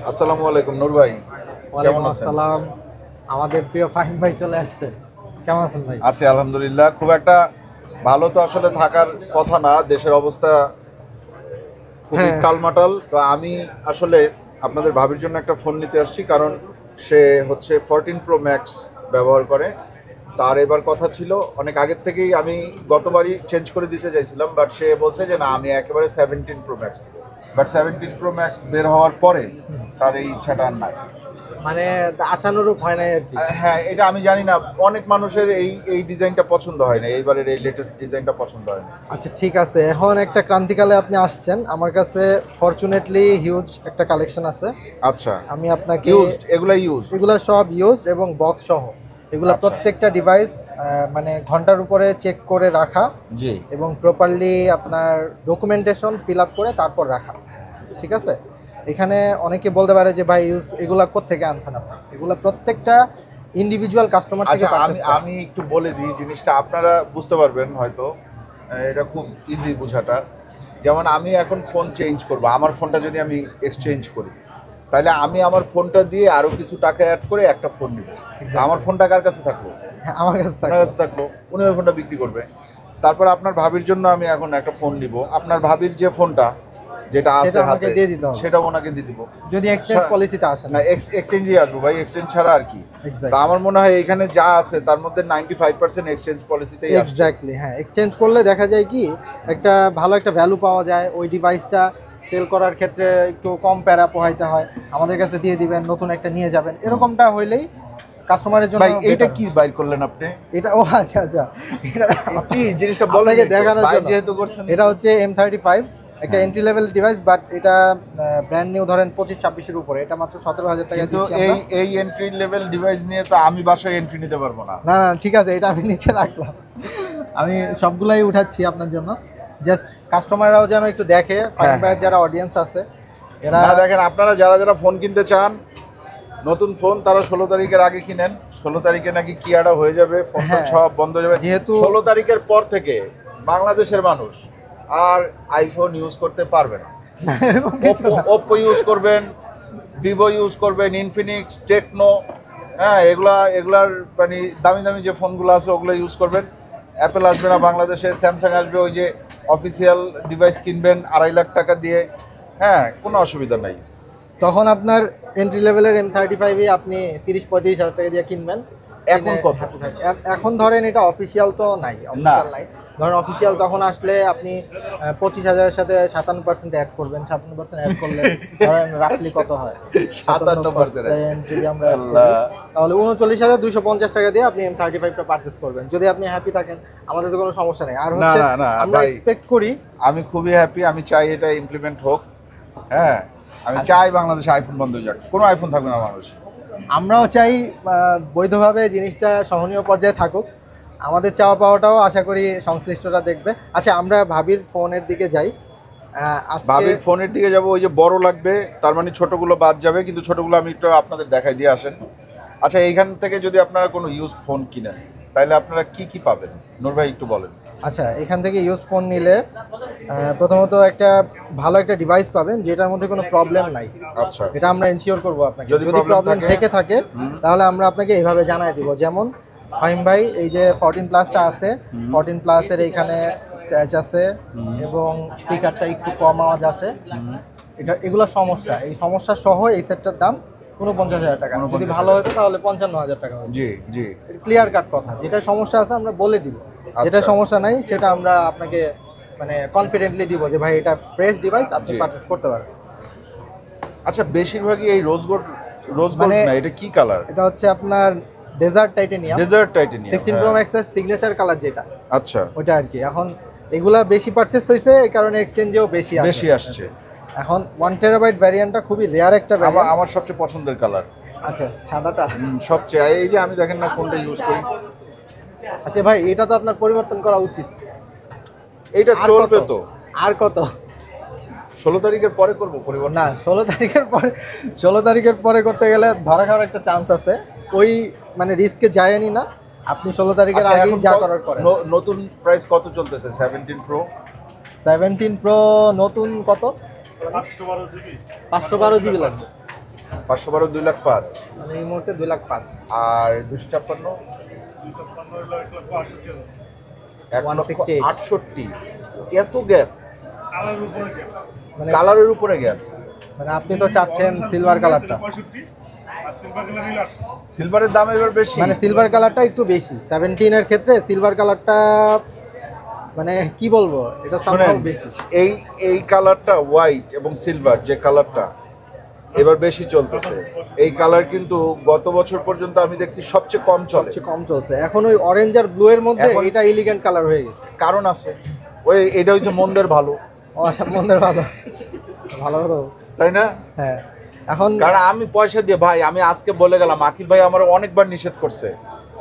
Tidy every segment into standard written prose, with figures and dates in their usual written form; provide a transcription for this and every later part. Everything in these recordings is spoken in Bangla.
আসসালামু আলাইকুম নূর ভাই, কেমন আছেন? আসসালাম। আমাদের প্রিয় ফাহিম ভাই চলে আসছে। কেমন আছেন ভাই? আছি আলহামদুলিল্লাহ। খুব একটা ভালো তো আসলে থাকার কথা না, দেশের অবস্থা খুবই হ্যাঁ। টালমাটাল। তো আমি আসলে আপনাদের ভাবির জন্য একটা ফোন নিতে আসছি, কারণ সে হচ্ছে 14 প্রো ম্যাক্স ব্যবহার করে। তার এবার কথা ছিল অনেক আগের থেকেই, আমি গতবারই চেঞ্জ করে দিতে চাইছিলাম, বাট সে বলছে যে না, আমি একেবারে 17 pro max. But 17 pro max বের হওয়ার পরে তার এই ইচ্ছাটা আর নাই। মানে আশানুরূপ হয় নাই আর কি। হ্যাঁ, এটা আমি জানি না, অনেক মানুষের এই এই ডিজাইনটা পছন্দ হয় না, এইবারের এই লেটেস্ট ডিজাইনটা পছন্দ হয় না। আচ্ছা ঠিক আছে, এখন একটা ক্রান্তিকালে আপনি আসছেন, আমার কাছে ফরচুনেটলি হিউজ একটা কালেকশন আছে। আচ্ছা, আমি আপনাকে ইউজড, এগুলা ইউজ? এগুলা সব ইউজড এবং বক্স সহ। এগুলা আচ্ছা। প্রত্যেকটা ডিভাইস মানে ঘন্টার উপরে চেক করে রাখা জি। এবং প্রপারলি আপনার ডকুমেন্টেশন ফিল আপ করে তারপর রাখা। ঠিক আছে, এখানে অনেকে বলতে পারে যে ভাই এগুলা কোত্থেকে আনছেন আপনি, এগুলা প্রত্যেকটা ইন্ডিভিজুয়াল কাস্টমার থেকে আচ্ছা, পারচেজ করা। আমি একটু বলে দিই জিনিসটা, আপনারা বুঝতে পারবেন হয়তো। এটা খুব ইজি বোঝাটা। যেমন আমি এখন ফোন চেঞ্জ করব, আমার ফোনটা যদি আমি এক্সচেঞ্জ করি, তাহলে আমি আমার ফোনটা দিয়ে আরও কিছু টাকা অ্যাড করে একটা ফোন নিব। আমার ফোনটা কার কাছে থাকবো? হ্যাঁ, আমার কাছে আপনার থাকে। কাছে থাকলো, উনি ওই ফোনটা বিক্রি করবে। তারপর আপনার ভাবির জন্য আমি এখন একটা ফোন নিব, আপনার ভাবির যে ফোনটা যেটা আছে সেটা আমাকে হাতে দিয়ে দিতে হবে। সেটাও ওনাকে দিয়ে দিব। যদি এক্সচেঞ্জ পলিসিতে আসে না, না। এক্সচেঞ্জই আসবো ভাই, এক্সচেঞ্জ ছাড়া আর কি। Exactly. তা আমার মনে হয় এখানে যা আছে তার মধ্যে 95% এক্সচেঞ্জ পলিসিতেই আসছে। এক্স্যাক্টলি, হ্যাঁ, এক্সচেঞ্জ করলে দেখা যায় কি একটা ভালো একটা ভ্যালু পাওয়া যায়, ওই ডিভাইসটা সেল করার ক্ষেত্রে একটু কম প্যারা পোহাইতে হয়, আমাদের কাছে দিয়ে দিবেন, নতুন একটা নিয়ে যাবেন, এরকমটা হইলেই কাস্টমারের জন্য ভাই এইটা better। কি বাইর করলেন আপনি? এটা ও আচ্ছা আচ্ছা, এটা কি জিনিসটা বলেন আপনাকে একটু। দেখানোর বাইর জন্য। যেহেতু করছেন। এটা হচ্ছে M35, একটা এন্ট্রি লেভেল ডিভাইস, বাট এটা ব্র্যান্ড নিউ ধরেন 25-26-এর উপরে, এটা মাত্র 17,000 টাকা কিন্তু দিচ্ছি এই আমরা। এই এন্ট্রি লেভেল ডিভাইস নিয়ে তো আমি বাসায় এন্ট্রি নিতে পারবো না। না না ঠিক আছে, এটা আমি নিচে রাখলাম, আমি সবগুলাই উঠাচ্ছি আপনার জন্য, জাস্ট কাস্টমাররাও যেন একটু দেখে, ফাইন ভাইয়ের যারা অডিয়েন্স আছে এরা। না, দেখেন, আপনারা যারা যারা ফোন কিনতে চান, নতুন ফোন, তারা 16 তারিখের আগে কিনেন। 16 তারিখে নাকি কিয়াটা হয়ে যাবে, ফোন হ্যাঁ। সব বন্ধ হয়ে যাবে। যেহেতু 16 তারিখের পর থেকে বাংলাদেশের মানুষ আর আইফোন ইউজ করতে পারবে না। এরকম কিছু না। ওপ্পো ইউজ করবেন, ভিভো ইউজ করবেন, ইনফিনিক্স, টেকনো, হ্যাঁ, এগুলার মানে দামি দামি যে ফোনগুলো আছে ওগুলো ইউজ করবেন। অ্যাপেল আসবে না বাংলাদেশে, স্যামসাং আসবে, ওই যে অফিসিয়াল ডিভাইস কিনবেন 2.5 লাখ টাকা দিয়ে। হ্যাঁ, কোনো অসুবিধা নাই। তখন আপনার এন্ট্রি লেভেলের M35 আপনি 30-35 হাজার টাকা দিয়ে কিনবেন। এখন কত? এখন ধরেন এটা অফিসিয়াল তো নাই, অফিসিয়াল নাই। ধরেন অফিসিয়াল তখন আসলে আপনি 25,000-এর সাথে 57% অ্যাড করবেন, 57% অ্যাড করলে ধরেন রাফলি কত হয়, 57% যদি আমরা add করি, তাহলে 39,250 টাকা দিয়ে আপনি M35টা পারচেজ করবেন, যদি আপনি হ্যাপি থাকেন। আমাদের তো কোনো সমস্যা নেই। আর হচ্ছে না, না, আমরা ভাই, এক্সপেক্ট করি, আমি খুবই হ্যাপি, আমি চাই এটা ইমপ্লিমেন্ট হোক। হ্যাঁ, আমি চাই বাংলাদেশে আইফোন বন্ধ হয়ে যাক, কোনো আইফোন থাকবে না মানুষ। আমরাও চাই বৈধভাবে জিনিসটা সহনীয় পর্যায়ে থাকুক। আমাদের চাওয়া পাওয়াটাও আশা করি সংশ্লিষ্টরা দেখবে। আচ্ছা, আমরা ভাবির ফোনের দিকে যাই। ভাবির ফোনের দিকে যাব, ওই যে বড় লাগবে, তার মানে ছোটগুলো বাদ যাবে, কিন্তু ছোটগুলো আমি একটু আপনাদের দেখাই দিয়ে আসেন। আচ্ছা, এইখান থেকে যদি আপনারা কোনো ইউজড ফোন কিনেন, তাহলে আপনারা কি কি পাবেন নূর ভাই একটু বলেন। আচ্ছা, এখান থেকে ইউজ ফোন নিলে প্রথমত একটা ভালো একটা ডিভাইস পাবেন যেটার মধ্যে কোনো প্রবলেম নাই। আচ্ছা, এটা আমরা এনশিওর করবো আপনাকে। যদি যদি প্রবলেম থাকে থেকে থাকে তাহলে আমরা আপনাকে এইভাবে জানাই দিব। যেমন ফাহিম ভাই, এই যে 14 প্লাসটা আছে, 14 প্লাসের এইখানে স্ক্র্যাচ আছে এবং স্পিকারটা একটু কম আওয়াজ আসে, এগুলো সমস্যা। এই সমস্যা সহ এই সেটটার দাম 49,000 টাকা। যদি ভালো হতো তাহলে 55,000 টাকা হবে। জি জি, ক্লিয়ার কাট কথা, যেটা সমস্যা আছে আমরা বলে দিব, যেটা সমস্যা নাই সেটা আমরা আপনাকে মানে কনফিডেন্টলি দিব যে ভাই এটা ফ্রেশ ডিভাইস, আপনি পারচেজ করতে পারেন। আচ্ছা, বেশিরভাগই এই রোজ গোল্ড মানে না, এটা কি কালার? এটা হচ্ছে আপনার dessert titanium, dessert titanium, 16 pro ম্যাক্সের সিগনেচার কালার যেটা, আচ্ছা, ওটা আর কি। এখন এগুলা বেশি পারচেজ হয়েছে, এই কারণে এক্সচেঞ্জেও বেশি আসছে। এখন 1 টেরাবাইট ভ্যারিয়েন্টটা খুবই রেয়ার একটা ভ্যারিয়েন্ট। আমার সবচেয়ে পছন্দের কালার। আচ্ছা, সাদাটা সবচেয়ে, এই যে আমি দেখেন না কোনটা ইউজ করি। আচ্ছা ভাই, এটা তো আপনার পরিবর্তন করা উচিত। এইটা চলবে তো? আর কত? 16 তারিখের পরে করবো পরিবর্তন। না, 16 তারিখের পরে করতে গেলে ধরা খাওয়ার একটা চান্স আছে। ওই মানে রিস্কে যায়নি না, আপনি 16 তারিখের আচ্ছা, আগেই এখন যা করার করেন। নতুন প্রাইস কত চলতেছে 17 প্রো? 17 প্রো নতুন কত? 512 জিবি লাগবে, 512 2,05,000 মানে এই মুহূর্তে 2,05,000। আর 256 1,68,000। এত গ্যাপ, মানে কালারের উপরে গ্যাপ। মানে আপনি তো চাচ্ছেন সিলভার কালারটা, সিলভারের দাম এবার বেশি, মানে সিলভার কালারটা একটু বেশি 17 এর ক্ষেত্রে সিলভার কালারটা মানে কি বলবো, এটা শুনেন, সামহাও বেশি। এই কালারটা হোয়াইট এবং সিলভার যে কালারটা এবার বেশি চলতেছে, এই কালার কিন্তু গত বছর পর্যন্ত আমি দেখছি সবচেয়ে কম চলে, সবচেয়ে কম চলছে। এখন ওই অরেঞ্জ আর ব্লু এর মধ্যে এখন- এটা এলিগেন্ট কালার হয়ে গেছে। কারণ আছে, ওই এটা হচ্ছে মন্দের ভালো, ও আচ্ছা, মন্দের ভালো, ভালো ভালো, তাই না? হ্যাঁ। এখন কারণ আমি পয়সা দিয়ে, ভাই আমি আজকে বলে গেলাম, আকিব ভাই আমার অনেকবার নিষেধ করছে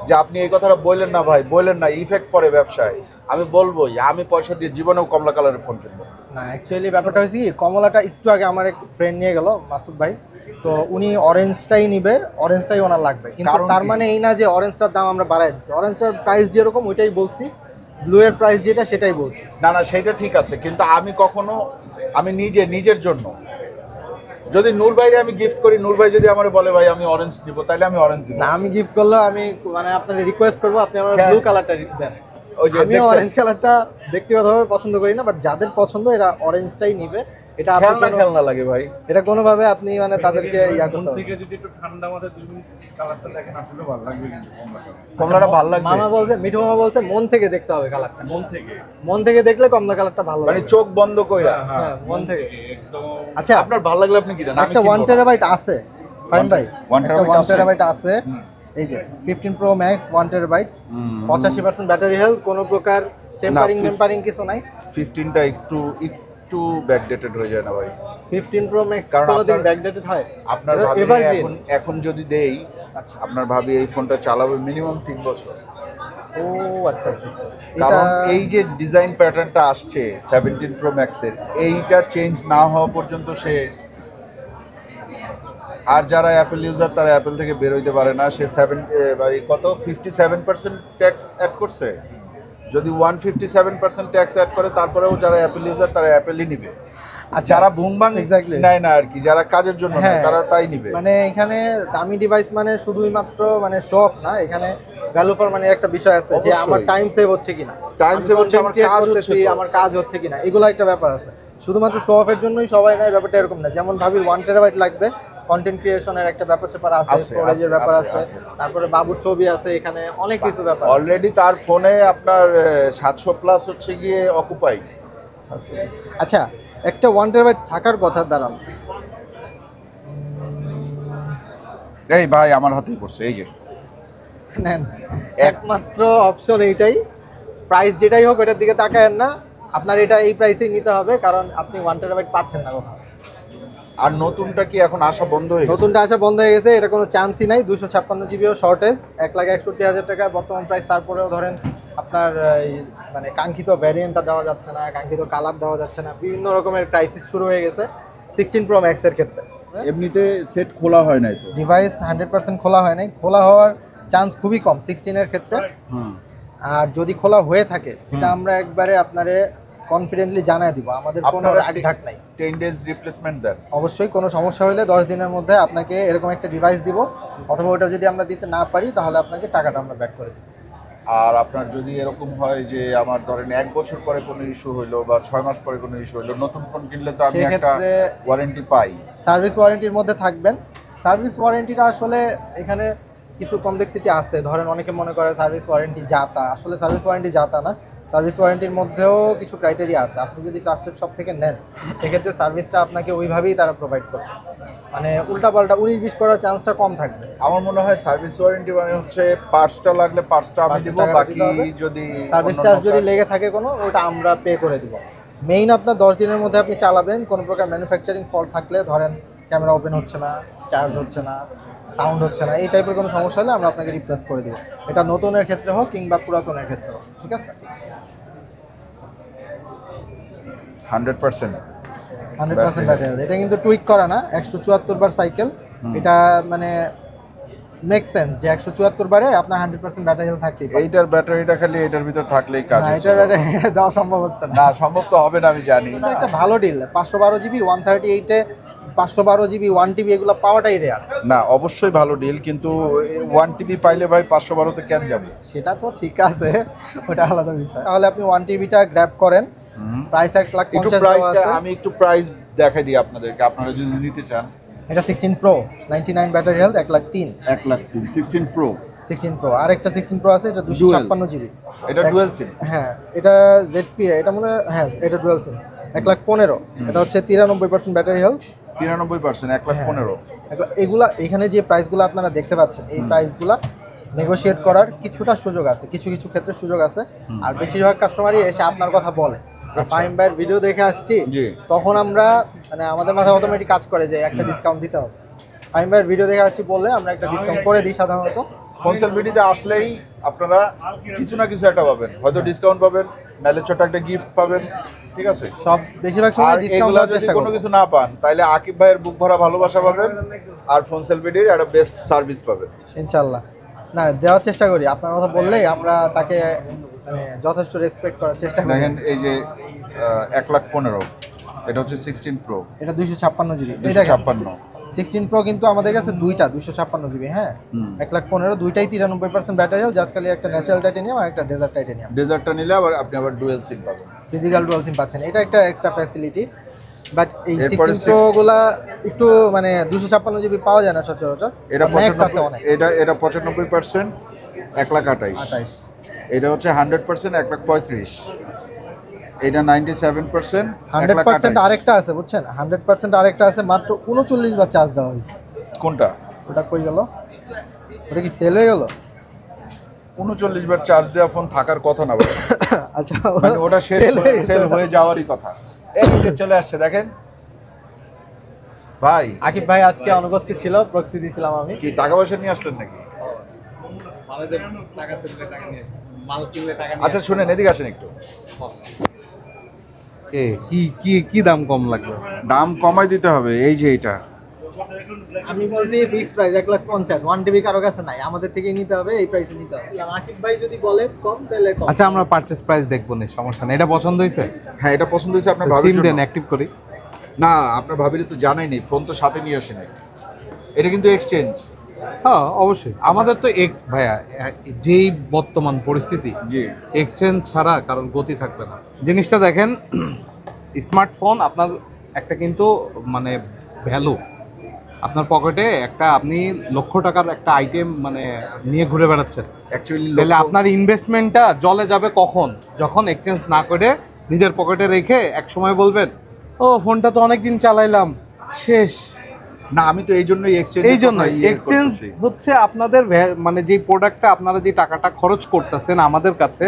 যে আপনি এই কথাটা বললেন না ভাই, বললেন না, ইফেক্ট পড়ে ব্যবসায়। আমি বলবোই, আমি পয়সা দিয়ে জীবনেও কমলা কালারের ফোন কিনবো না, অ্যাকচুয়ালি ব্যাপারটা হয়েছে কি, কমলাটা একটু আগে আমার এক ফ্রেন্ড নিয়ে গেল, মাসুদ ভাই, তো উনি অরেঞ্জটাই নিবে, অরেঞ্জটাই ওনার লাগবে। কিন্তু কারণ তার কি? মানে এই না যে অরেঞ্জটার দাম আমরা বাড়াই দিচ্ছি, অরেঞ্জটার প্রাইস যেরকম ওইটাই বলছি, ব্লু এর প্রাইস যেটা সেটাই বলছি। না না, সেটা ঠিক আছে, কিন্তু আমি কখনো, আমি নিজের জন্য যদি নূর ভাইরে আমি গিফট করি, নূর ভাই যদি আমার বলে ভাই আমি অরেঞ্জ দিব, তাহলে আমি অরেঞ্জ দিব। না, আমি গিফট করলেও আমি মানে আপনাকে রিকোয়েস্ট করবো আপনি আমার হ্যাঁ। ব্লু কালারটা দেন। ওই যে আমি দেখছেন? অরেঞ্জ কালারটা ব্যক্তিগতভাবে পছন্দ করি না, বাট যাদের পছন্দ এরা অরেঞ্জটাই নিবে। এটা আপনি খেলনা লাগে ভাই। এটা কোনোভাবে আপনি মানে তাদেরকে ইয়া করতে হবে। যদি একটু ঠান্ডা মাথায় দুই কালারটা দেখেন আসলে ভালো লাগবে, কিন্তু কমলা কালার কমলাটা ভালো লাগবে, মামা বলছে, মিঠু মামা বলছে মন থেকে দেখতে হবে কালারটা, মন থেকে দেখলে কমলা কালারটা ভালো মানে লাগে। চোখ বন্ধ কইরা। হ্যাঁ, মন থেকে। একদম। আচ্ছা, আপনার ভালো লাগলে আপনি কিনেন, আমি একটা কিনবো 1 না। টেরাবাইট আছে ফাইন ভাই, 1 একটা টেরাবাইট 1 আছে? টেরাবাইট আছে, এই যে 15 pro max 1 terabyte, 85% battery health, কোনো প্রকার টেম্পারিং কিছু নাই। 15টা একটু ব্যাকডেটেড হয়ে যায় না ভাই? 15 প্রো ম্যাক্স কারণ কোনোদিন আপনার- ব্যাকডেটেড হয়? আপনার এটা ভাবি evergreen। এখন যদি দেই, আচ্ছা, আপনার ভাবি এই ফোনটা চালাবে মিনিমাম 3 বছর। ও আচ্ছা আচ্ছা আচ্ছা আচ্ছা। কারণ এটা এই যে ডিজাইন প্যাটার্নটা আসছে 17 প্রো ম্যাক্সের, এইটা চেঞ্জ না হওয়া পর্যন্ত সে, আর যারা অ্যাপেল ইউজার তারা অ্যাপেল থেকে বের হইতে পারে না। সে 57% ট্যাক্স অ্যাড করছে, যদি 157% ট্যাক্স অ্যাড করে, তারপরেও যারা অ্যাপেল ইউজার তারা অ্যাপেলই নিবে। আচ্ছা, যারা ভুংবাং Exactly. নেয় না আর কি, যারা কাজের জন্য নেয়, হ্যাঁ, তারা তাই নিবে। মানে এখানে দামি ডিভাইস মানে শুধুই মাত্র মানে শো অফ না, এখানে ভ্যালু ফর মানি একটা বিষয় আছে, যে অবশ্যই। আমার টাইম সেভ হচ্ছে কিনা, Time save হচ্ছে, আমার কাজ হচ্ছে তো। আমার কাজ হচ্ছে কিনা, এগুলো একটা ব্যাপার আছে। শুধুমাত্র শো অফের জন্যই সবাই নেয়, ব্যাপারটা এরকম না। যেমন ভাবির 1 টেরাবাইট লাগবে, কন্টেন্ট ক্রিয়েশনের একটা ব্যাপার স্যাপার আছে, আছে, স্টোরেজের ব্যাপার আছে, আছে, তারপরে বাবুর ছবি আছে, এখানে অনেক কিছু ব্যাপার আছে। অলরেডি তার ফোনে আপনার 700 প্লাস হচ্ছে গিয়ে অকুপাই। আচ্ছা, একটা 1 টেরাবাইট থাকার কথা, দাঁড়ান, এই ভাই আমার হাতেই পড়ছে, এই যে নেন, একমাত্র অপশন এইটাই। প্রাইস যেটাই হোক ওটার দিকে তাকায়েন না, আপনার এটা এই প্রাইসেই নিতে হবে, কারণ আপনি 1 টেরাবাইট পাচ্ছেন না কোথাও। আর নতুনটা কি এখন আসা বন্ধ হয়ে গেছে? নতুনটা আসা বন্ধ হয়ে গেছে, এটা কোনো চান্সই নাই। 256 জিবিও শর্টেজ, 1,61,000 টাকা বর্তমান প্রাইস। তারপরেও ধরেন আপনার এই মানে কাঙ্ক্ষিত ভ্যারিয়েন্টটা দেওয়া যাচ্ছে না, কাঙ্ক্ষিত কালার দেওয়া যাচ্ছে না, বিভিন্ন রকমের ক্রাইসিস শুরু হয়ে গেছে 16 প্রো ম্যাক্সের ক্ষেত্রে। এমনিতে সেট খোলা হয় নাই তো? ডিভাইস 100% খোলা হয় নাই, খোলা হওয়ার চান্স খুবই কম 16 এর ক্ষেত্রে। আর যদি খোলা হয়ে থাকে, এটা আমরা একবারে আপনারে কনফিডেন্টলি জানাই দিব, আমাদের কোনো আপনারা রাগ ঢাক নাই। 10 ডেজ রিপ্লেসমেন্ট দেন? অবশ্যই, কোনো সমস্যা হলে 10 দিনের মধ্যে আপনাকে এরকম একটা ডিভাইস দিব, অথবা ওটা যদি আমরা দিতে না পারি তাহলে আপনাকে টাকাটা আমরা ব্যাক করে দিব। আর আপনার যদি এরকম হয় যে আমার ধরেন 1 বছর পরে কোনো ইস্যু হইলো বা 6 মাস পরে কোনো ইস্যু হইলো, নতুন ফোন কিনলে তো আমি একটা সেক্ষেত্রে- ওয়ারেন্টি পাই। সার্ভিস ওয়ারেন্টির মধ্যে থাকবেন। সার্ভিস ওয়ারেন্টিটা আসলে এখানে কিছু কমপ্লেক্সিটি আছে। ধরেন অনেকে মনে করে সার্ভিস ওয়ারেন্টি যাতা, আসলে সার্ভিস ওয়ারেন্টি যাতা না। সার্ভিস ওয়ারেন্টির মধ্যেও কিছু ক্রাইটেরিয়া আছে। আপনি যদি ট্রাস্টেড শপ থেকে নেন, সেক্ষেত্রে সার্ভিসটা আপনাকে ওইভাবেই তারা প্রোভাইড করবে, মানে উল্টাপাল্টা 19-20 করার চান্সটা কম থাকবে। আমার মনে হয় সার্ভিস ওয়ারেন্টি মানে হচ্ছে পার্টসটা লাগলে পার্টসটা আমি দিব, টাকাটা বাকি দিতে হবে। যদি সার্ভিস অন্য চার্জ অন্য যদি কাজ- লেগে থাকে কোনো, ওটা আমরা পে করে দিব। মেইন আপনার 10 দিনের মধ্যে আপনি চালাবেন, কোনো প্রকার ম্যানুফ্যাকচারিং ফল্ট থাকলে, ধরেন ক্যামেরা ওপেন হচ্ছে না, চার্জ হচ্ছে না, সাউন্ড হচ্ছে না, এই টাইপের কোনো সমস্যা হলে আমরা আপনাকে রিপ্লেস করে দিব। এটা নতুনের ক্ষেত্রে হোক কিংবা পুরাতনের ক্ষেত্রে হোক, ঠিক আছে? 100%। 100% ব্যাটারি। এটা কিন্তু টুইক করা না, 174 বার সাইকেল। এটা মানে মেক সেন্স যে 174 বারে আপনার 100% ব্যাটারি হেলথ থাকতেই পারে। এইটার ব্যাটারিটা খালি এটার ভিতর থাকলেই কাজ না, হচ্ছে। এটা ব্যাটারি দেওয়া সম্ভব হচ্ছে না। না সম্ভব তো হবে না আমি জানি। কিন্তু একটা ভালো ডিল, 512 জিবি 138 এ 512 জিবি 1 টিবি এগুলো পাওয়াটাই রেয়ার। না অবশ্যই ভালো ডিল, কিন্তু 1 টিবি পাইলে ভাই 512তে কেন যাবে? সেটা তো ঠিক আছে, ওটা আলাদা বিষয়। তাহলে আপনি 1 টিবিটা গ্র্যাব করেন, প্রাইস 1,50,000 একটু দেওয়া প্রাইসটা আছে। আমি একটু প্রাইস দেখাই দিই আপনাদেরকে, আপনারা যদি নিতে চান। এটা 16 pro 99 battery health 1,03,000। 1,03,000 16 pro. 16 pro আর একটা 16 প্রো আছে, এটা 256 জিবি। এটা ডুয়াল সিম। হ্যাঁ, এটা ZP, এটা মনে হয়, হ্যাঁ এটা ডুয়াল সিম। 1,15,000, এটা হচ্ছে 93% ব্যাটারি হেলথ। 93%, 1,15,000। এগুলা এখানে যে প্রাইসগুলো আপনারা দেখতে পাচ্ছেন, এই প্রাইসগুলা নেগোশিয়েট করার কিছুটা সুযোগ আছে, কিছু কিছু ক্ষেত্রে সুযোগ আছে। আর বেশিরভাগ কাস্টমারই এসে আপনার কথা বলে, ফাহিম ভাইয়ের ভিডিও দেখে আসছি, জি। তখন আমরা মানে আমাদের মাথায় অটোমেটিক কাজ করে যে একটা ডিসকাউন্ট দিতে হবে। ফাহিম ভাইয়ের ভিডিও দেখে আসছি বললে আমরা একটা ডিসকাউন্ট করে দিই সাধারণত। ফোনসেল ভিডিওতে আসলেই আপনারা কিছু না কিছু একটা পাবেন, হয়তো ডিসকাউন্ট পাবেন, নাহলে ছোট একটা গিফট পাবেন, ঠিক আছে? সব বেশিরভাগ আর সময় ডিসকাউন্ট এগুলো দেওয়ার যদি চেষ্টা কোনো করব। কিছু না পান, তাহলে আকিব ভাইয়ের বুক ভরা ভালোবাসা পাবেন, আর ফোনসেল ভিডিওর একটা বেস্ট সার্ভিস পাবেন ইনশাআল্লাহ। না, দেওয়ার চেষ্টা করি, আপনার কথা বললেই আমরা তাকে মানে যথেষ্ট রেসপেক্ট করার চেষ্টা করি। দেখেন এই যে 1,15,000, এটা হচ্ছে 16 প্রো। এটা 256 জিবি। 256 16 প্রো কিন্তু আমাদের কাছে দুইটা 256 জিবি। হ্যাঁ, 1,15,000, দুইটাই 93% ব্যাটারি হেলথ, জাস্ট খালি একটা ন্যাচারাল টাইটেনিয়াম আর একটা ডেজার্ট টাইটেনিয়াম। ডেজার্টটা নিলে আপনি আবার ডুয়াল সিম পাবেন, ফিজিক্যাল ডুয়াল সিম পাচ্ছেন, এটা একটা এক্সট্রা ফ্যাসিলিটি। বাট এই এরপরে 16 প্রো গুলা একটু মানে 256 জিবি পাওয়া যায় না সচরাচর। এটা ম্যাক্স আছে 95, অনেক, এটা 95%, 1,28,000। 28। এটা হচ্ছে 100%, 1,35,000। এটা 97%, 100% 1,28,000। আরেকটা আছে বুঝছেন, 100% আরেকটা আছে, মাত্র 39 বার চার্জ দেওয়া হয়েছে। কোনটা? ওটা কই গেল? ওটা কি সেল হয়ে গেল? 39 বার চার্জ দেওয়া ফোন থাকার কথা না ভাই। আচ্ছা, মানে ওটা সেল হয়ে যাওয়ারই কথা। এই যে চলে আসছে দেখেন ভাই। আকিব ভাই আজকে অনুপস্থিত ছিল, প্রক্সি দিছিলাম আমি। কি টাকা পয়সা নিয়ে আসলেন নাকি? আচ্ছা শুনেন, এদিকে আসেন একটু। কি কি কি দাম কম লাগলো? দাম কমাই দিতে হবে। এই যে এটা আমি বলছি ফিক্স প্রাইস 1,50,000, 1 টিবি কারো কাছে নাই, আমাদের থেকেই নিতে হবে, এই প্রাইসে নিতে হবে। আকিব ভাই যদি বলে কম তাহলে কম। আচ্ছা আমরা পারচেজ প্রাইস দেখবো না, সমস্যা নেই। এটা পছন্দ হয়েছে? হ্যাঁ এটা পছন্দ হয়েছে আপনার ভাবির সিম দেন, জন্য। অ্যাক্টিভ করি। না আপনার ভাবির তো জানাই নেই, ফোন তো সাথে নিয়ে আসে নাই। এটা কিন্তু এক্সচেঞ্জ। হ্যাঁ অবশ্যই, আমাদের তো ভাইয়া যেই বর্তমান পরিস্থিতি, জি এক্সচেঞ্জ ছাড়া কারণ গতি থাকবে না। জিনিসটা দেখেন, স্মার্টফোন আপনার একটা কিন্তু মানে ভ্যালু, আপনার পকেটে একটা আপনি লক্ষ টাকার একটা আইটেম মানে নিয়ে ঘুরে বেড়াচ্ছেন। অ্যাকচুয়ালি তাহলে আপনার ইনভেস্টমেন্টটা জলে যাবে কখন? যখন এক্সচেঞ্জ না করে নিজের পকেটে রেখে এক সময় বলবেন ও ফোনটা তো অনেক দিন চালাইলাম, শেষ। না আমি তো এই জন্যই এক্সচেঞ্জ, এই জন্য এক্সচেঞ্জ হচ্ছে আপনাদের মানে যে প্রোডাক্টটা আপনারা যে টাকাটা খরচ করতেছেন আমাদের কাছে,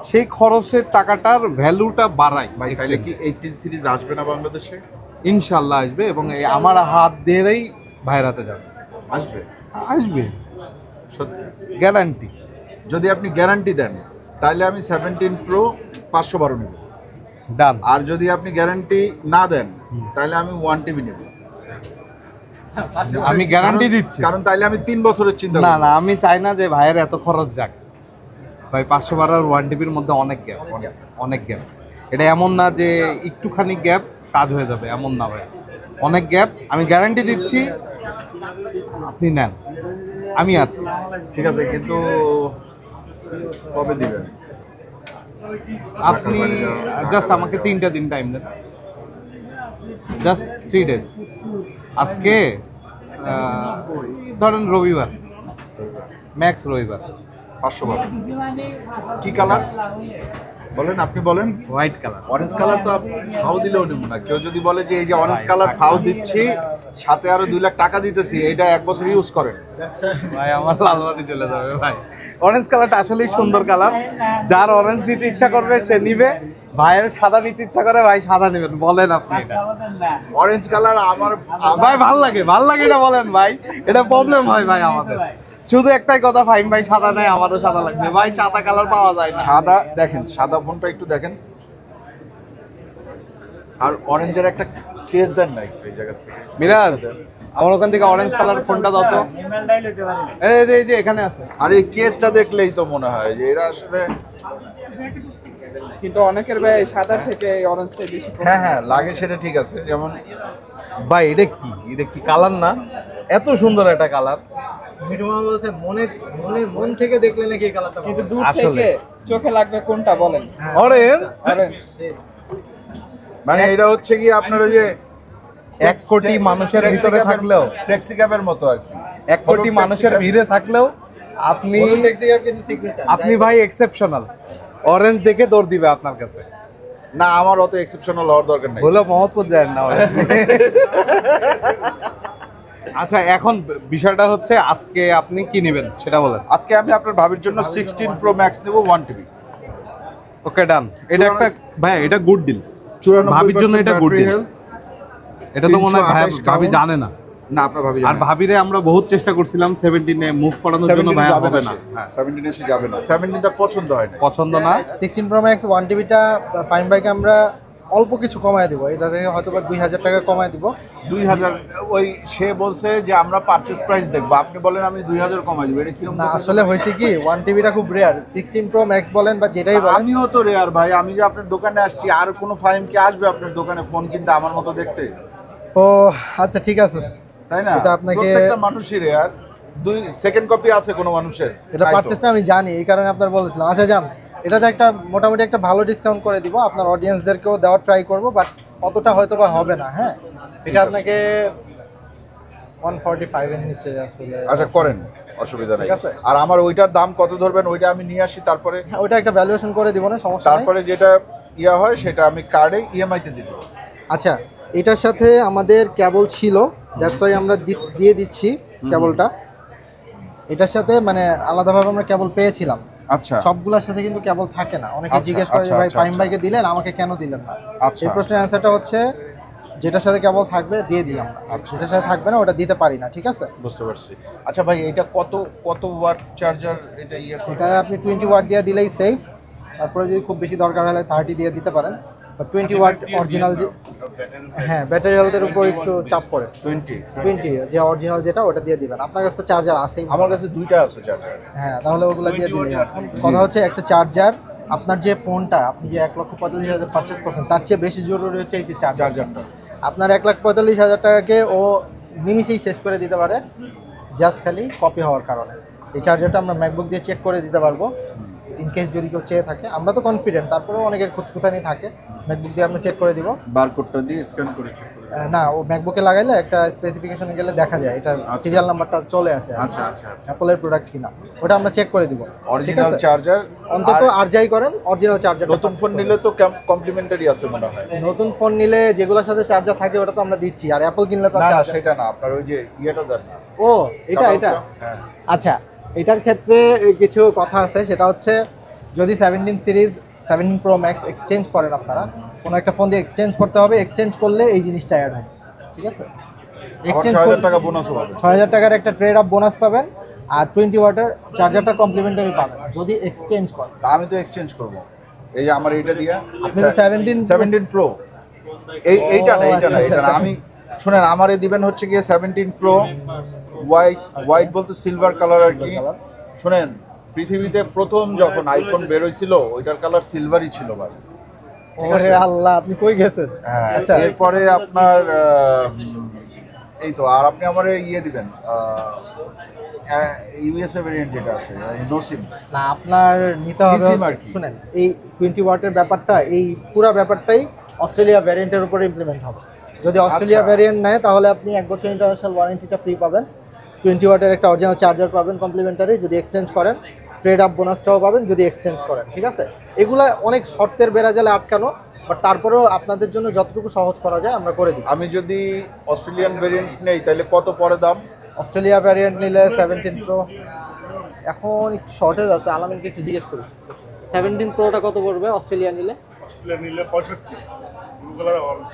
সেই খরচের টাকাটার ভ্যালুটা বাড়ায়। ভাই তাহলে কি 18 সিরিজ আসবে না বাংলাদেশে? ইনশাল্লাহ আসবে, এবং এই আমার হাত দিয়েই ভাইরাতে যাবে। আসবে, আসবে, সত্যি গ্যারান্টি। যদি আপনি গ্যারান্টি দেন তাহলে আমি 17 প্রো 512 নেব। ডান। আর যদি আপনি গ্যারান্টি না দেন তাহলে আমি 1 টিবি নেব। আমি গ্যারান্টি দিচ্ছি, কারণ তাইলে আমি 3 বছরের চিন্তা না করব। না আমি চাই না যে ভাইয়ের এত খরচ যাক। ভাই 512 আর 1 টিবির মধ্যে অনেক গ্যাপ, অনেক গ্যাপ। এটা এমন না যে একটুখানি গ্যাপ কাজ হয়ে যাবে, এমন না ভাই, অনেক গ্যাপ। আমি গ্যারান্টি দিচ্ছি, আপনি নেন, আমি আছি। ঠিক আছে, কিন্তু কবে দিবেন? আপনি জাস্ট আমাকে 3টা দিন টাইম দেন, জাস্ট 3 ডেজ। আজকে ধরেন রবিবার, ম্যাক্স রবিবার। 512 কি কালার বলেন, আপনি বলেন। White colour. অরেঞ্জ কালার তো ফাও দিলেও নেব না। কেউ যদি বলে যে এই যে অরেঞ্জ কালার ফাও দিচ্ছি, সাথে আরো 2 লাখ টাকা দিতেছি, এটা 1 বছর ইউজ করেন, ভাই আমার লালবাতি চলে যাবে ভাই। অরেঞ্জ কালারটা আসলেই সুন্দর কালার, যার অরেঞ্জ নিতে ইচ্ছা করবে সে নিবে। ভাইয়ের সাদা নিতে ইচ্ছা করে, ভাই সাদা নেবেন, বলেন আপনি। এটা অরেঞ্জ কালার আমার ভাই ভাল লাগে, ভাল লাগে এটা বলেন ভাই, এটা প্রবলেম হয় ভাই আমাদের। শুধু একটাই কথা, ফাইন ভাই সাদা নেই, আমারও সাদা লাগবে ভাই, সাদা কালার পাওয়া যায় না। সাদা দেখেন, সাদা ফোনটা একটু দেখেন। আর অরেঞ্জের একটা কেস দেন না একটু এই জায়গা থেকে। মিরাজ আমার ওখান থেকে অরেঞ্জ কালার ফোনটা দাও তো। এই যে এখানে আছে। আর এই কেসটা দেখলেই তো মনে হয় যে এরা আসলে কিন্তু অনেকের ভাই সাদা থেকে অরেঞ্জটাই বেশি পছন্দ। হ্যাঁ লাগে, সেটা ঠিক আছে। যেমন ভাই এটা কি কালার না, এত সুন্দর একটা কালার। মিঠু মামা বলছে মন থেকে দেখলে নাকি এই কালারটা কিন্তু দূর আসলে। থেকে চোখে লাগবে কোনটা বলেন? Orange orange. মানে এটা হচ্ছে কি আপনার ওই যে 1 কোটি মানুষের ভিতরে থাকলেও, ট্যাক্সি ক্যাবের মতো আর কি। 1 কোটি মানুষের ভিড়ে থাকলেও আপনি কিন্তু সিগনেচার আপনি ভাই এক্সেপশনাল। অরেঞ্জ দেখে দৌড় দিবে আপনার কাছে। না, আমার অত এক্সেপশনাল হওয়ার দরকার নেই। বলে মোহাম্মদপুর যায় না orange। আচ্ছা এখন বিষয়টা হচ্ছে আজকে আপনি কি নেবেন সেটা বলেন। আজকে আমি আপনার ভাবির জন্য 16 Pro Max নেব 1 TB। ওকে ডান। এটা একটা ভাই এটা গুড ডিল। 94% ভাবির জন্য এটা গুড battery ডিল। health, এটা তো মনে হয় 328 ভাবি count। জানে না। না আপনার ভাবি আর জানে না। ভাবিরে আমরা বহুত চেষ্টা করছিলাম 17 এ মুভ করানোর জন্য, 17 ভাই যাবে হবে না না। সে। হ্যাঁ 17 এসে যাবে না। 17 তার পছন্দ হয় না। পছন্দ না। 16 Pro Max 1 TBটা ফাইম বাইকে আমরা অল্প কিছু কমায় দিব, এটা থেকে হয়তো বা 2000 টাকা কমায় দিব। 2000 ওই সে বলছে যে আমরা পারচেজ প্রাইস দেখবো, আপনি বলেন আমি 2000 কমাই দিব। এটা কিরকম না কথা? আসলে হয়েছে কি 1 TBটা খুব রেয়ার। 16 Pro Max বলেন বা যেটাই বলেন, আমিও তো রেয়ার ভাই। আমি যে আপনার দোকানে আসছি, আর কোনো ফাইম কি আসবে আপনার দোকানে ফোন কিনতে আমার মতো দেখতে? ও আচ্ছা ঠিক আছে। তাই না? এটা আপনাকে- প্রত্যেকটা মানুষই রেয়ার। 2 সেকেন্ড কপি আছে কোনো মানুষের? এটা নাই তো। পারচেজটা আমি জানি, এই কারণে আপনার বলেছিলাম। আচ্ছা যান, এটাতে একটা মোটামুটি একটা ভালো ডিসকাউন্ট করে দিব, আপনার অডিয়েন্সদেরকেও দেওয়ার ট্রাই করব, বাট অতটা হয়তো বা হবে না। হ্যাঁ এটা আছে। আপনাকে 145 এর নিচে আসলে। আচ্ছা করেন, অসুবিধা নাই। ঠিক আছে। আর আমার ওইটার দাম কত ধরবেন ওইটা আমি নিয়ে আসি, তারপরে হ্যাঁ, ওইটা একটা ভ্যালুয়েশন করে দিব না, সমস্যা নেই। তারপরে যেটা ইয়া হয় সেটা আমি কার্ডে ইএমআই তে দিয়ে দেবো। আচ্ছা এটার সাথে আমাদের কেবল ছিল, দ্যাটস ওয়াই আমরা দিয়ে দিচ্ছি কেবলটা। এটার সাথে মানে আলাদাভাবে আমরা কেবল পেয়েছিলাম, আচ্ছা সবগুলোর সাথে কিন্তু কেবল থাকে না। অনেকে আচ্ছা, জিজ্ঞেস করে যে আচ্ছা, ভাই আচ্ছা, ফাইম আচ্ছা। ভাইকে দিলেন আমাকে কেন দিলেন না? আচ্ছা। এই প্রশ্নের অ্যান্সারটা হচ্ছে যেটার সাথে কেবল থাকবে দিয়ে দিই আমরা, আচ্ছা। যেটার সাথে থাকবে না ওটা দিতে পারি না। ঠিক আছে, বুঝতে পারছি। আচ্ছা ভাই এটা কত ওয়াট চার্জার এটা ইয়ে করে? এটা আপনি 20 ওয়াট দিয়ে দিলেই সেফ। তারপরে যদি খুব বেশি দরকার হলে 30 দিয়ে দিতে পারেন। 20 ওয়াট অরিজিনাল যে, হ্যাঁ ব্যাটারি হেলথের উপর একটু চাপ পড়ে। 20 যে অরিজিনাল যেটা ওটা দিয়ে দিবেন। আপনার কাছে চার্জার আছেই? আমার কাছে 2টা আছে চার্জার। হ্যাঁ তাহলে ওগুলো দিয়ে দিলেই হবে। কথা হচ্ছে একটা চার্জার, আপনার যে ফোনটা আপনি যে 1,45,000 পারচেস করছেন তার চেয়ে বেশি জরুরি হচ্ছে এই যে চার্জারটা। আপনার 1,45,000 টাকাকে ও নিমিশেই শেষ করে দিতে পারে, জাস্ট খালি কপি হওয়ার কারণে। এই চার্জারটা আমরা ম্যাকবুক দিয়ে চেক করে দিতে পারবো, ইনকেস যদি কেউ চেয়ে থাকে। আমরা তো কনফিডেন্ট, তারপরেও অনেকের খুঁতখুঁতানি থাকে। ম্যাকবুক দিয়ে আমরা চেক করে দিব। বারকোডটা দিয়ে স্ক্যান করে চেক করে। না ও ম্যাকবুকে লাগাইলে একটা স্পেসিফিকেশনে গেলে দেখা যায় এটার সিরিয়াল নাম্বারটা চলে আসে। আচ্ছা আচ্ছা আচ্ছা। অ্যাপলের প্রোডাক্ট কিনা ওটা আমরা চেক করে দিব। ঠিক অরিজিনাল আছে, চার্জার অন্তত আর যাই করেন অরিজিনাল চার্জার। নতুন ফোন নিলে তো কমপ্লিমেন্টারি আছে মনে হয়। নতুন ফোন নিলে যেগুলোর সাথে চার্জার থাকে ওটা তো আমরা দিচ্ছি, আর অ্যাপল কিনলে তো না না চার্জার। সেটা না, আপনার ওই যে ইয়েটা দেন না। ও এটা হ্যাঁ আচ্ছা, এটার ক্ষেত্রে কিছু কথা আছে। সেটা হচ্ছে যদি 17 সিরিজ 17 প্রো ম্যাক্স এক্সচেঞ্জ করেন, আপনারা কোনো একটা ফোন দিয়ে এক্সচেঞ্জ করতে হবে। এক্সচেঞ্জ করলে এই জিনিসটা অ্যাড হবে। ঠিক আছে, এক্সচেঞ্জ 6000 টাকা বোনাসও পাবেন। 6000 টাকার একটা ট্রেড আপ বোনাস পাবেন, আর 20 ওয়াটের চার্জারটা কমপ্লিমেন্টারি পাবেন যদি এক্সচেঞ্জ করেন। তা আমি তো এক্সচেঞ্জ করব। এই যে আমার এইটা দিয়া আপনি তো 17 প্রো এইটা না এটা না আমি শুনেন আমারে দিবেন হচ্ছে গিয়ে 17 প্রো হোয়াইট বলতে সিলভার কালার আর কি। শুনেন পৃথিবীতে প্রথম যখন আইফোন বের হয়েছিল ওইটার কালার সিলভারই ছিল ভাই। ওরে আল্লাহ, আপনি কই গেছেন? হ্যাঁ আচ্ছা, এরপরে আপনার এই তো আর আপনি আমারে ইয়ে দিবেন ইউএসএ ভেরিয়েন্ট যেটা আছে নোসিম। না আপনার নিতে হবে eSIM আর কি। শুনেন, এই 20 ওয়াটের ব্যাপারটা, এই পুরো ব্যাপারটাই অস্ট্রেলিয়া ভ্যারিয়েন্টের উপরে ইমপ্লিমেন্ট হবে। যদি অস্ট্রেলিয়া আচ্ছা। ভ্যারিয়েন্ট নেয় তাহলে আপনি 1 বছর ইন্টারন্যাশনাল ওয়ারেন্টিটা ফ্রি পাবেন, 20 ওয়াটের একটা অরিজিনাল চার্জার পাবেন কমপ্লিমেন্টারি যদি এক্সচেঞ্জ করেন, ট্রেড আপ বোনাসটাও পাবেন যদি এক্সচেঞ্জ করেন। ঠিক আছে, এগুলা অনেক শর্তের বেড়াজালে আটকানো, বাট তারপরেও আপনাদের জন্য যতটুকু সহজ করা যায় আমরা করে দিই। আমি যদি অস্ট্রেলিয়ান ভেরিয়েন্ট নেই তাহলে কত পরে দাম? অস্ট্রেলিয়া ভ্যারিয়েন্ট নিলে 17 প্রো এখন একটু শর্টেজ আছে, আলামিনকে একটু জিজ্ঞেস করি 17 প্রোটা কত পড়বে অস্ট্রেলিয়া নিলে? অস্ট্রেলিয়া নিলে 65 ব্লু কালার অরেঞ্জ।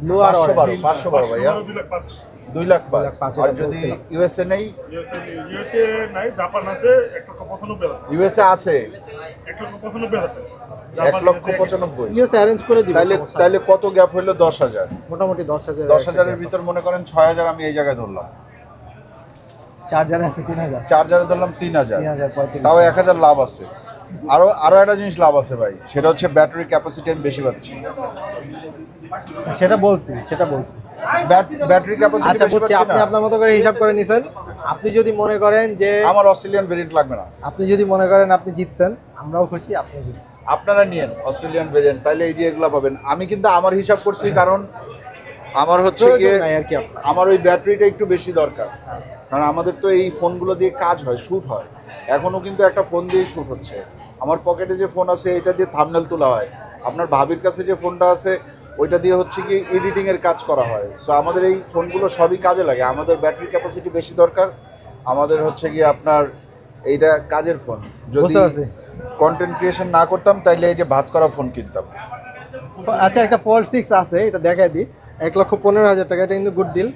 ব্লু আর অরেঞ্জ 512 ভাইয়া 2,05,000 2,05,000 আর যদি ইউএসএ নেই ইউএসএ নাই, জাপান আছে 1,95,000 ইউএসএ আছে 1,95,000 1,95,000 ইউএস অ্যারেঞ্জ করে দিব তাহলে কত গ্যাপ হইলো 10,000 মোটামুটি 10,000 10,000-এর ভিতর মনে করেন 6,000 আমি এই জায়গায় ধরলাম, চার্জার আছে 3,000 চার্জারে ধরলাম 3,000, 3,035 তাও 1,000 লাভ আছে। আরো একটা জিনিস লাভ আছে ভাই, সেটা হচ্ছে ব্যাটারি ক্যাপাসিটি আমি বেশি পাচ্ছি। সেটা বলছি ব্যাটারি ক্যাপাসিটি আচ্ছা বেশি বুঝছি, পাচ্ছি আপনি না, আপনার মতো করে হিসাব করে নিছেন। আপনি যদি মনে করেন যে আমার অস্ট্রেলিয়ান ভেরিয়েন্ট লাগবে না, আপনি যদি মনে করেন আপনি জিতছেন, আমরাও খুশি, আপনিও খুশি। আপনারা নিয়েন অস্ট্রেলিয়ান ভেরিয়েন্ট, তাইলে এই যে এগুলো পাবেন। আমি কিন্তু আমার হিসাব করছি, কারণ আমার হচ্ছে গিয়ে প্রয়োজন নাই আর কি আপনার। আমার ওই ব্যাটারিটা একটু বেশি দরকার, কারণ আমাদের তো এই ফোনগুলো দিয়ে কাজ হয়, শ্যুট হয়, এখনও কিন্তু একটা ফোন দিয়ে শ্যুট হচ্ছে। আমার পকেটে যে ফোন আছে এটা দিয়ে থাম্বনেল তোলা হয়, আপনার ভাবির কাছে যে ফোনটা আছে ওইটা দিয়ে হচ্ছে কি এডিটিংয়ের কাজ করা হয়। সো আমাদের এই ফোনগুলো সবই কাজে লাগে, আমাদের ব্যাটারি ক্যাপাসিটি বেশি দরকার, আমাদের হচ্ছে কি আপনার এইটা কাজের ফোন। যদি বুঝতে পারছি। কন্টেন্ট ক্রিয়েশন না করতাম তাইলে এই যে ভাঁজ করা ফোন কিনতাম। আচ্ছা, একটা Fold 6 আছে, এটা দেখাই দিই, 1,15,000 টাকা। এটা কিন্তু গুড ডিল,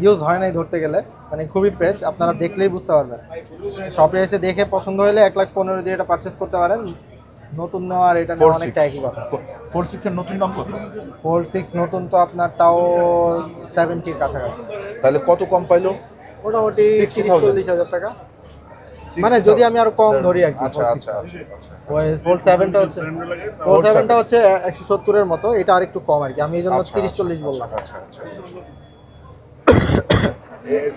ইউজ হয় নাই ধরতে গেলে, মানে খুবই ফ্রেশ, আপনারা দেখলেই বুঝতে পারবেন। শপে এসে দেখে পছন্দ হলে 1,15,000 দিয়ে এটা পারচেস করতে পারেন। নতুন নেওয়ার এটা নেওয়া অনেকটা একই কথা। 4.6 এর নতুন দাম কত? Fold 6 নতুন তো আপনার তাও 70 কাছাকাছি, তাহলে কত কম পাইলো? মোটামুটি 60,000 30-40,000 টাকা। মানে যদি আমি আরো কম ধরি আর কি। আচ্ছা আচ্ছা আচ্ছা আচ্ছা। ওই Fold 7টা হচ্ছে Fold 7টা হচ্ছে 170 এর মতো, এটা আরেকটু কম আর কি, আমি এই জন্য 30-40 বললাম। আচ্ছা আচ্ছা আচ্ছা।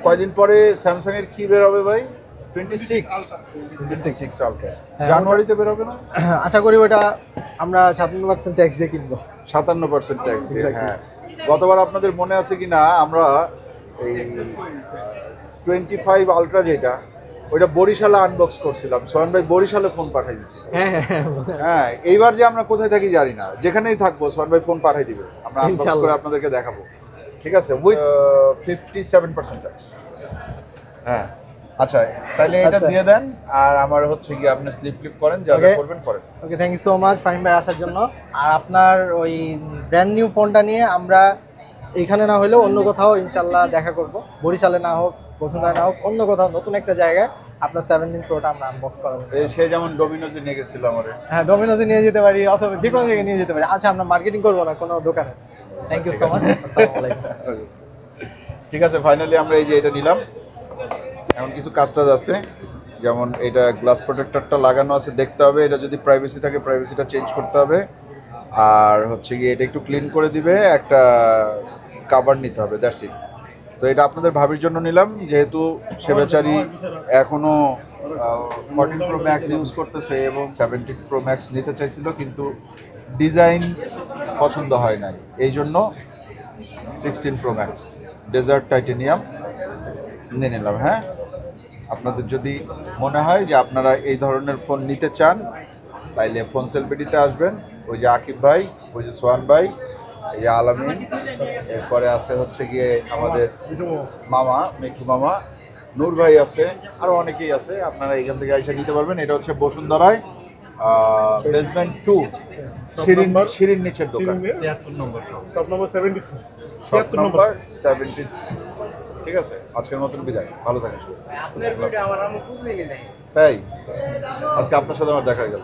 কয়দিন পরে স্যামসাং এর কি বের হবে ভাই? 26 আলট্রা জানুয়ারিতে বের হবে না? আশা করি ওটা আমরা 57% ট্যাক্স দিয়ে কিনবো। 57% ট্যাক্স দিয়ে। হ্যাঁ, গতবার আপনাদের মনে আছে কিনা আমরা এই 25 আলট্রা যেটা ওইটা বরিশালে আনবক্স করছিলাম, সোহান ভাই বরিশালে ফোন পাঠিয়ে দিয়েছিল। হ্যাঁ, এইবার যে আমরা কোথায় থাকি জানি না, যেখানেই থাকবো সোহান ভাই ফোন পাঠিয়ে দিবে, আমরা আনবক্স করে আপনাদেরকে দেখাবো, ঠিক আছে? With 57% tax. হ্যাঁ আচ্ছা, তাহলে এটা দিয়ে দেন, আর আমার হচ্ছে কি আপনি স্লিপ ক্লিপ করেন, যা যা করবেন করেন। Okay, thank you so much Fahim ভাই আসার জন্য। আর আপনার ওই ব্র্যান্ড নিউ ফোনটা নিয়ে আমরা এখানে না হলেও অন্য কোথাও ইনশাল্লাহ দেখা করব, বরিশালে না হোক, বসুন্ধরা না হোক, অন্য কোথাও নতুন একটা জায়গায় আপনার 17 প্রোটা আমরা আনবক্স করাবো। সে যেমন ডোমিনোজে নিয়ে গেছিল আমারে। হ্যাঁ, ডোমিনোজে নিয়ে যেতে পারি অথবা যে কোনো জায়গায় নিয়ে যেতে পারি। আচ্ছা, আমরা মার্কেটিং করবো না কোনো দোকানে। থ্যাংক ইউ সো মাচ, আসসালামু আলাইকুম। ঠিক আছে, ফাইনালি আমরা এই যে এটা নিলাম। এমন কিছু কাজটাজ আছে, যেমন এটা গ্লাস প্রোটেক্টরটা লাগানো আছে, দেখতে হবে, এটা যদি প্রাইভেসি থাকে প্রাইভেসিটা চেঞ্জ করতে হবে, আর হচ্ছে গিয়ে এটা একটু ক্লিন করে দিবে, একটা কাভার নিতে হবে, দ্যাটস ইট। তো এটা আপনাদের ভাবির জন্য নিলাম, যেহেতু সে বেচারি এখনও 14 প্রো ম্যাক্স ইউজ করতেছে এবং 17 প্রো ম্যাক্স নিতে চাইছিল, কিন্তু ডিজাইন পছন্দ হয় নাই, এই জন্য 16 প্রো ম্যাক্স ডেজার্ট টাইটেনিয়াম নিয়ে নিলাম। হ্যাঁ, আপনাদের যদি মনে হয় যে আপনারা এই ধরনের ফোন নিতে চান, তাইলে ফোন সেলফিটিতে আসবেন। ওই যে আকিব ভাই, ওই যে সোহান ভাই, এই যে আলামিন, এরপরে আছে হচ্ছে গিয়ে আমাদের মামা, মিঠু মামা, নূর ভাই আছে, আরও অনেকেই আছে, আপনারা এখান থেকে এসে নিতে পারবেন। এটা হচ্ছে বসুন্ধরায় বেসমেন্ট 2, শিরিন নিচের দোকান, 73 নম্বর শপ নম্বর 73 শপ নম্বর 73। ঠিক আছে, আজকের মতন বিদায়, ভালো থাকেন। তাই আজকে আপনার সাথে আমার দেখা গেল।